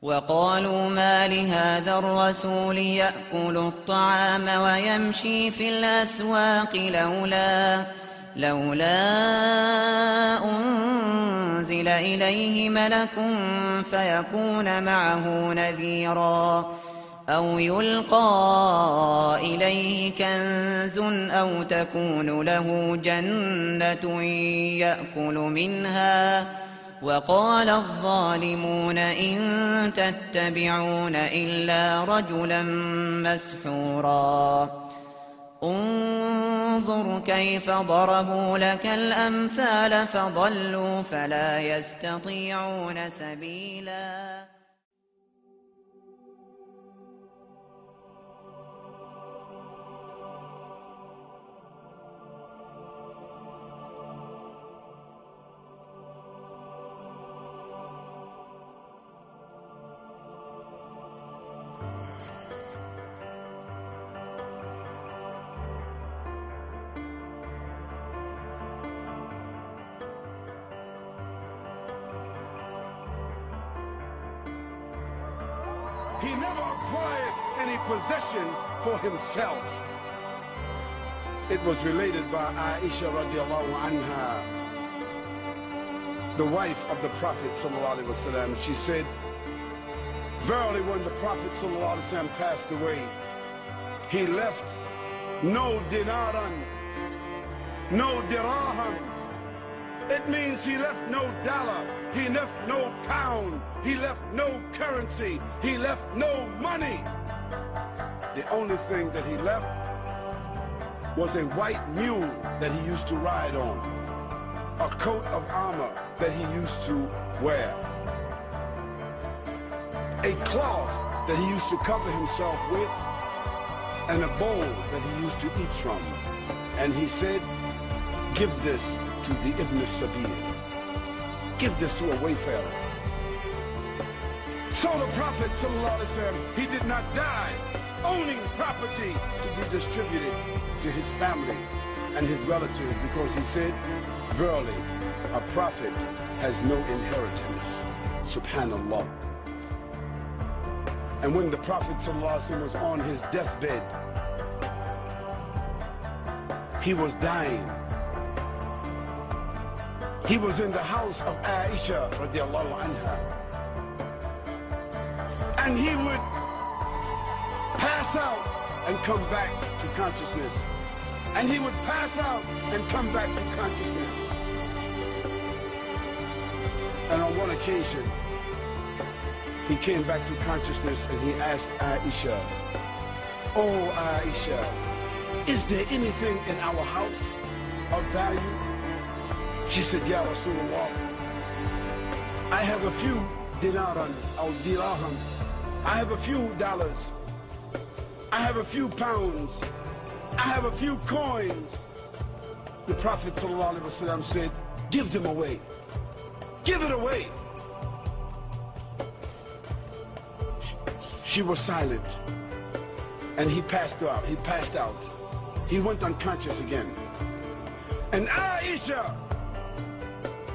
وقالوا ما لهذا الرسول يأكل الطعام ويمشي في الأسواق لولا أنزل إليه ملك فيكون معه نذيرا أو يلقى إليه كنز أو تكون له جنة يأكل منها وقال الظالمون إن تتبعون إلا رجلا مسحورا انظر كيف ضربوا لك الأمثال فضلوا فلا يستطيعون سبيلا. He never acquired any possessions for himself. It was related by Aisha radiallahu anha, the wife of the Prophet sallallahu alaihi wasallam. She said, verily when the Prophet sallallahu alaihi wasallam passed away, he left no dinaran, no dirham. It means he left no dollar, he left no pound, he left no currency, he left no money. The only thing that he left was a white mule that he used to ride on, a coat of armor that he used to wear, a cloth that he used to cover himself with, and a bowl that he used to eat from. And he said, give this to the Ibn Sabil. Give this to a wayfarer. So the Prophet ﷺ, he did not die owning property to be distributed to his family and his relatives, because he said, verily, a prophet has no inheritance. Subhanallah. And when the Prophet ﷺ was on his deathbed, he was dying. He was in the house of Aisha radiallahu anha, and he would pass out and come back to consciousness, and he would pass out and come back to consciousness. And on one occasion, he came back to consciousness and he asked Aisha, oh Aisha, is there anything in our house of value? She said, Ya Rasulullah, I have a few dinarans or dirhams. I have a few dollars. I have a few pounds. I have a few coins. The Prophet ﷺ said, give them away. Give it away. She was silent. And he passed out. He passed out. He went unconscious again. And Aisha,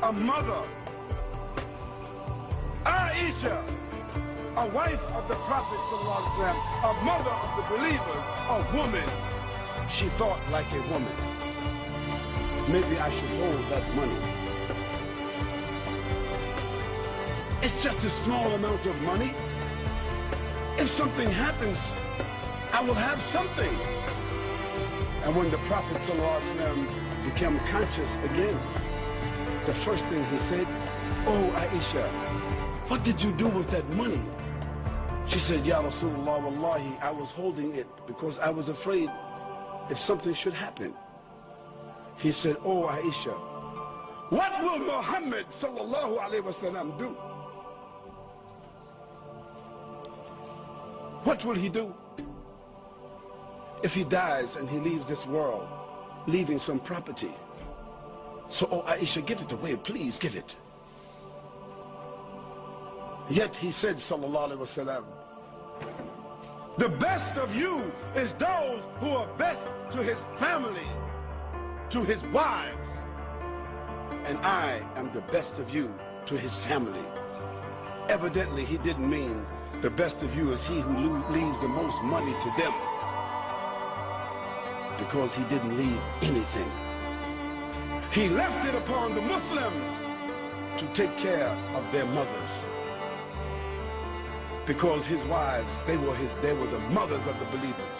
a mother, Aisha, a wife of the Prophet ﷺ, a mother of the believers, a woman, she thought like a woman. Maybe I should hold that money. It's just a small amount of money. If something happens, I will have something. And when the Prophet ﷺ became conscious again, the first thing he said, oh Aisha, what did you do with that money? She said, Ya Rasulullah, wallahi, I was holding it because I was afraid if something should happen. He said, oh Aisha, what will Muhammad sallallahu alaihi wasallam do? What will he do if he dies and he leaves this world, leaving some property? So, oh Aisha, give it away, please give it. Yet he said, sallallahu alaihi wasallam, the best of you is those who are best to his family, to his wives. And I am the best of you to his family. Evidently, he didn't mean the best of you is he who leaves the most money to them, because he didn't leave anything. He left it upon the Muslims to take care of their mothers, because his wives, they were the mothers of the believers.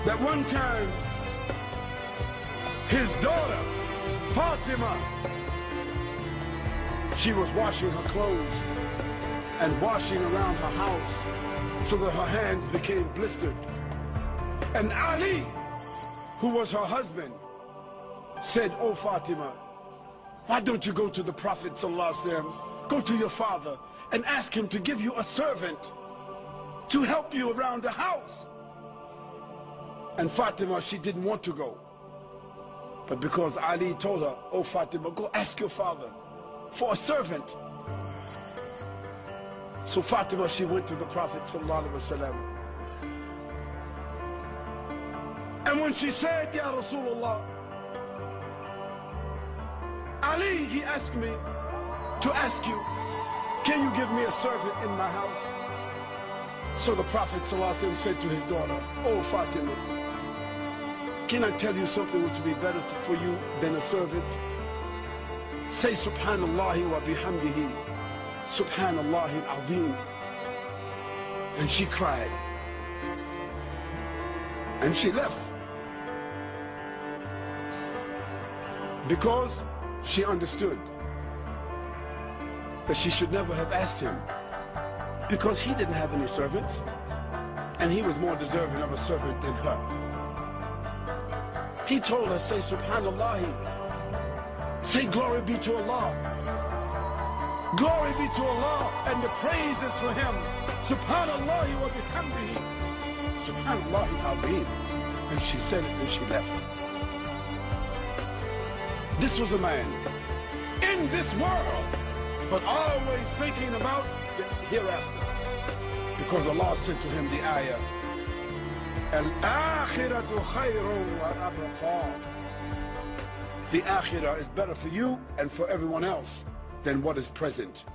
That one time, his daughter, Fatima, she was washing her clothes and washing around her house so that her hands became blistered. And Ali, who was her husband, said, "Oh Fatima, why don't you go to the Prophet ﷺ, go to your father and ask him to give you a servant to help you around the house?" And Fatima, she didn't want to go. But because Ali told her, "Oh Fatima, go ask your father for a servant." So Fatima, she went to the Prophet ﷺ. And when she said, "Ya Rasulullah, Ali, he asked me to ask you, can you give me a servant in my house?" So the Prophet ﷺ said to his daughter, "Oh Fatima, can I tell you something which would be better for you than a servant? Say Subhanallah wa bihamdihi, Subhanallah al-Azim." And she cried. And she left. Because she understood that she should never have asked him, because he didn't have any servants and he was more deserving of a servant than her. He told her, say Subhanallah, say glory be to Allah, glory be to Allah, and the praise is for him. Subhanallah wa bihamdihi, Subhanallah al-Azim. And she said it and she left. This was a man in this world, but always thinking about the hereafter, because Allah sent to him the ayah, Al-akhiratu khayrun wa abqa. The akhirah is better for you and for everyone else than what is present.